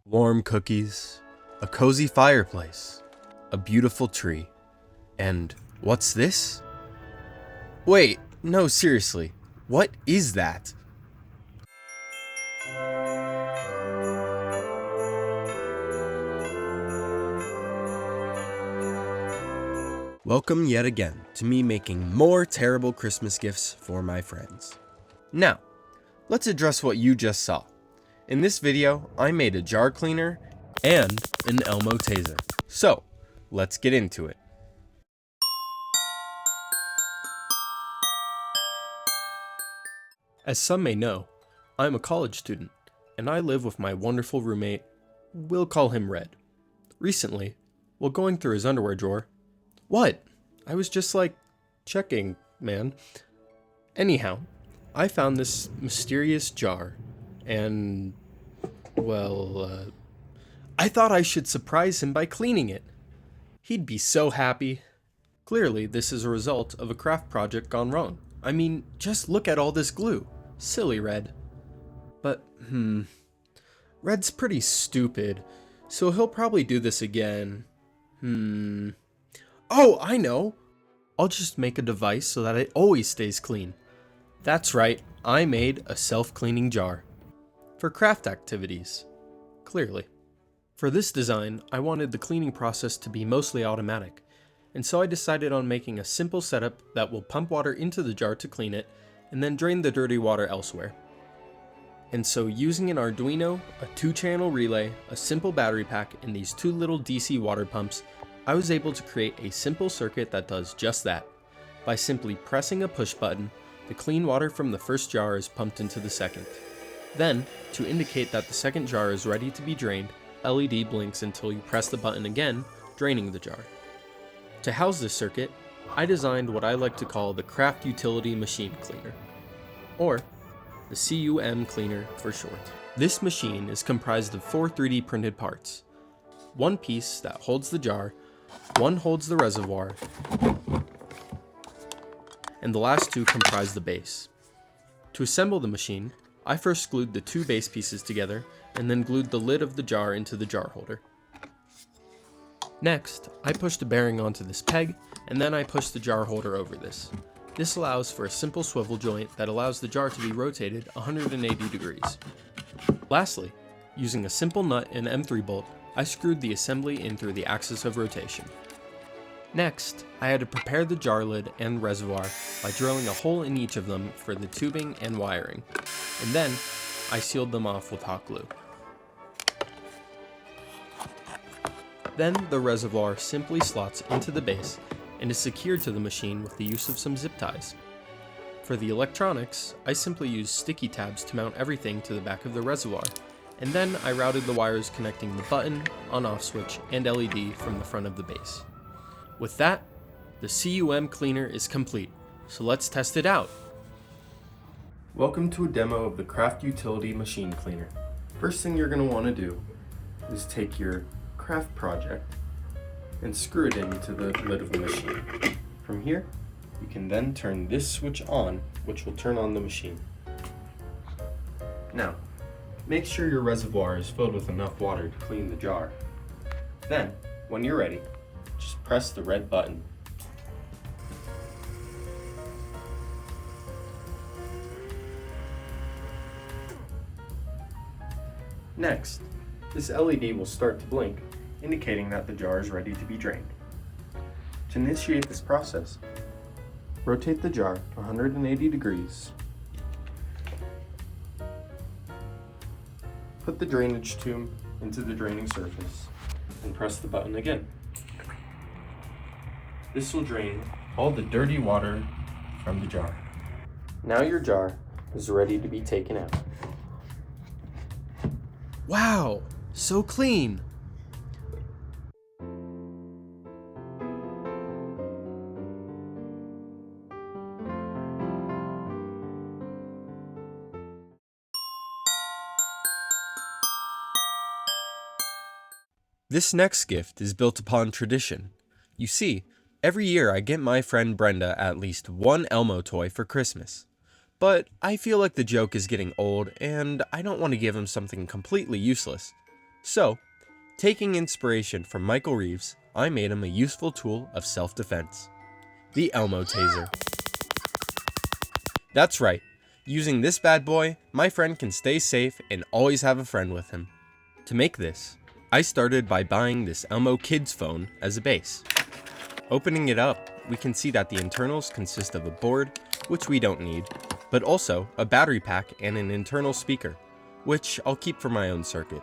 Warm cookies, a cozy fireplace, a beautiful tree, and what's this? Wait, no, seriously, what is that? Welcome yet again to me making more terrible Christmas gifts for my friends. Now, let's address what you just saw. In this video, I made a jar cleaner and an Elmo Taser. So, let's get into it. As some may know, I'm a college student, and I live with my wonderful roommate. We'll call him Red. Recently, while going through his underwear drawer, what? I was just checking, man. Anyhow, I found this mysterious jar, and, I thought I should surprise him by cleaning it. He'd be so happy. Clearly, this is a result of a craft project gone wrong. I mean, just look at all this glue. Silly Red. But, Red's pretty stupid, so he'll probably do this again. Oh, I know! I'll just make a device so that it always stays clean. That's right, I made a self-cleaning jar. For craft activities. Clearly. For this design, I wanted the cleaning process to be mostly automatic, and so I decided on making a simple setup that will pump water into the jar to clean it, and then drain the dirty water elsewhere. And so using an Arduino, a 2-channel relay, a simple battery pack, and these 2 little DC water pumps, I was able to create a simple circuit that does just that. By simply pressing a push button, the clean water from the first jar is pumped into the second. Then, to indicate that the second jar is ready to be drained, LED blinks until you press the button again, draining the jar. To house this circuit, I designed what I like to call the Craft Utility Machine Cleaner, or the CUM cleaner for short. This machine is comprised of 4 3D printed parts. One piece that holds the jar, one holds the reservoir, and the last 2 comprise the base. To assemble the machine, I first glued the 2 base pieces together and then glued the lid of the jar into the jar holder. Next, I pushed a bearing onto this peg, and then I pushed the jar holder over this. This allows for a simple swivel joint that allows the jar to be rotated 180 degrees. Lastly, using a simple nut and M3 bolt, I screwed the assembly in through the axis of rotation. Next, I had to prepare the jar lid and reservoir by drilling a hole in each of them for the tubing and wiring, and then I sealed them off with hot glue. Then the reservoir simply slots into the base and is secured to the machine with the use of some zip ties. For the electronics, I simply used sticky tabs to mount everything to the back of the reservoir, and then I routed the wires connecting the button, on-off switch, and LED from the front of the base. With that, the CUM cleaner is complete, so let's test it out! Welcome to a demo of the Craft Utility Machine Cleaner. First thing you're going to want to do is take your craft project and screw it into the lid of the machine. From here, you can then turn this switch on, which will turn on the machine. Now, make sure your reservoir is filled with enough water to clean the jar. Then, when you're ready, just press the red button. Next, this LED will start to blink, indicating that the jar is ready to be drained. To initiate this process, rotate the jar 180 degrees. Put the drainage tube into the draining surface and press the button again. This will drain all the dirty water from the jar. Now your jar is ready to be taken out. Wow, so clean! This next gift is built upon tradition. You see, every year I get my friend Brenda at least one Elmo toy for Christmas. But I feel like the joke is getting old, and I don't want to give him something completely useless. So, taking inspiration from Michael Reeves, I made him a useful tool of self-defense. The Elmo Taser. That's right, using this bad boy, my friend can stay safe and always have a friend with him. To make this, I started by buying this Elmo Kids phone as a base. Opening it up, we can see that the internals consist of a board, which we don't need, but also a battery pack and an internal speaker, which I'll keep for my own circuit.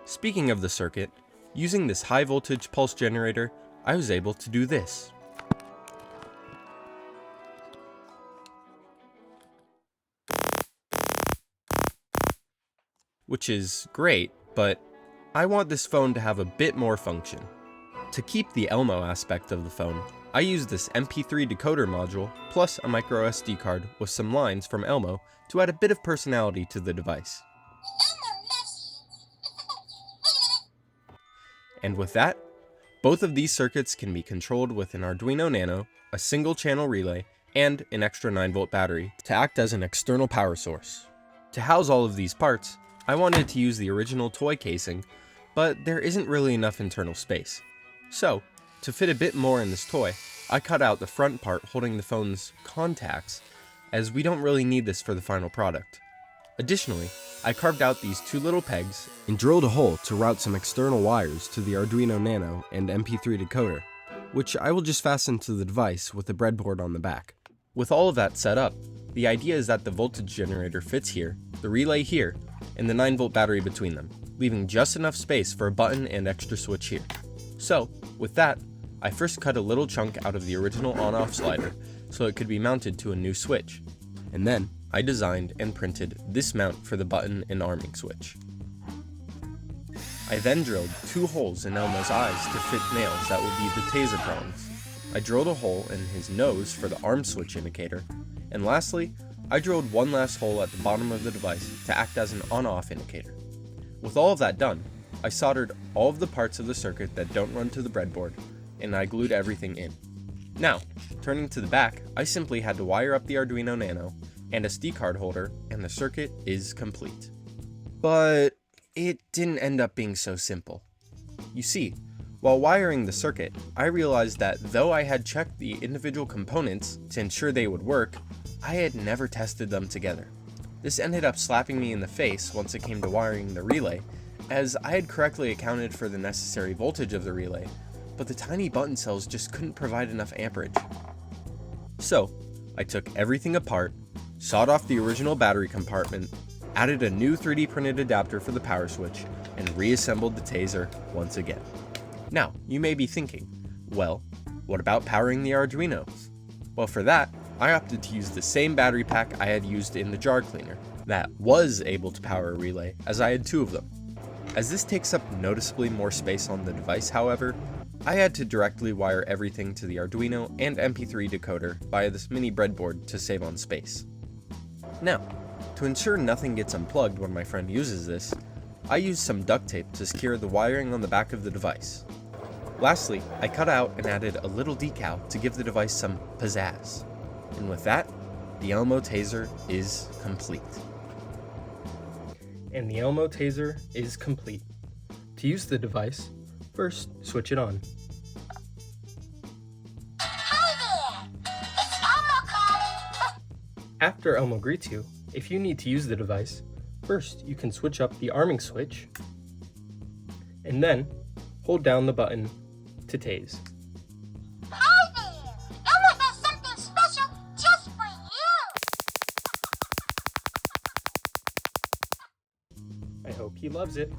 Speaking of the circuit, using this high voltage pulse generator, I was able to do this. Which is great, but I want this phone to have a bit more function. To keep the Elmo aspect of the phone, I used this MP3 decoder module plus a micro SD card with some lines from Elmo to add a bit of personality to the device. And with that, both of these circuits can be controlled with an Arduino Nano, a single channel relay, and an extra 9-volt battery to act as an external power source. To house all of these parts, I wanted to use the original toy casing, but there isn't really enough internal space. So, to fit a bit more in this toy, I cut out the front part holding the phone's contacts, as we don't really need this for the final product. Additionally, I carved out these two little pegs and drilled a hole to route some external wires to the Arduino Nano and MP3 decoder, which I will just fasten to the device with a breadboard on the back. With all of that set up, the idea is that the voltage generator fits here, the relay here, and the 9-volt battery between them, leaving just enough space for a button and extra switch here. So, with that, I first cut a little chunk out of the original on-off slider so it could be mounted to a new switch, and then I designed and printed this mount for the button and arming switch. I then drilled 2 holes in Elmo's eyes to fit nails that would be the taser prongs. I drilled a hole in his nose for the arm switch indicator, and lastly, I drilled one last hole at the bottom of the device to act as an on-off indicator. With all of that done, I soldered all of the parts of the circuit that don't run to the breadboard, and I glued everything in. Now, turning to the back, I simply had to wire up the Arduino Nano and a SD card holder, and the circuit is complete. But it didn't end up being so simple. You see, while wiring the circuit, I realized that though I had checked the individual components to ensure they would work, I had never tested them together. This ended up slapping me in the face once it came to wiring the relay, as I had correctly accounted for the necessary voltage of the relay, but the tiny button cells just couldn't provide enough amperage. So, I took everything apart, sawed off the original battery compartment, added a new 3D printed adapter for the power switch, and reassembled the Taser once again. Now, you may be thinking, well, what about powering the Arduino? Well, for that, I opted to use the same battery pack I had used in the jar cleaner that was able to power a relay, as I had 2 of them. As this takes up noticeably more space on the device, however, I had to directly wire everything to the Arduino and MP3 decoder via this mini breadboard to save on space. Now, to ensure nothing gets unplugged when my friend uses this, I used some duct tape to secure the wiring on the back of the device. Lastly, I cut out and added a little decal to give the device some pizzazz. And with that, the Elmo Taser is complete. And the Elmo Taser is complete. To use the device, first switch it on. Hi there! It's Elmo calling! After Elmo greets you, if you need to use the device, first you can switch up the arming switch, and then hold down the button to tase. Hi there! Elmo has something special just for you! I hope he loves it.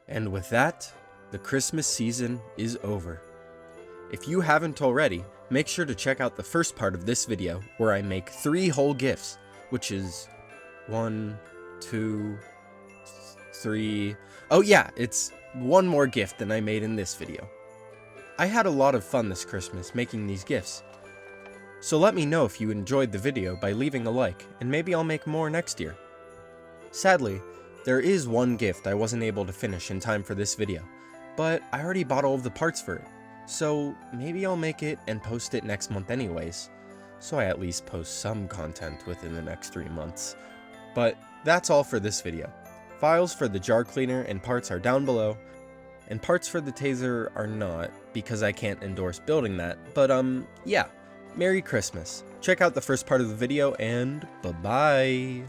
And with that, the Christmas season is over. If you haven't already, make sure to check out the first part of this video where I make 3 whole gifts, which is 1, 2, 3. Oh yeah, it's one more gift than I made in this video. I had a lot of fun this Christmas making these gifts. So let me know if you enjoyed the video by leaving a like, and maybe I'll make more next year. Sadly, there is one gift I wasn't able to finish in time for this video, but I already bought all of the parts for it, so maybe I'll make it and post it next month anyways, so I at least post some content within the next 3 months. But that's all for this video. Files for the jar cleaner and parts are down below, and parts for the taser are not, because I can't endorse building that, but yeah, Merry Christmas. Check out the first part of the video, and bye-bye!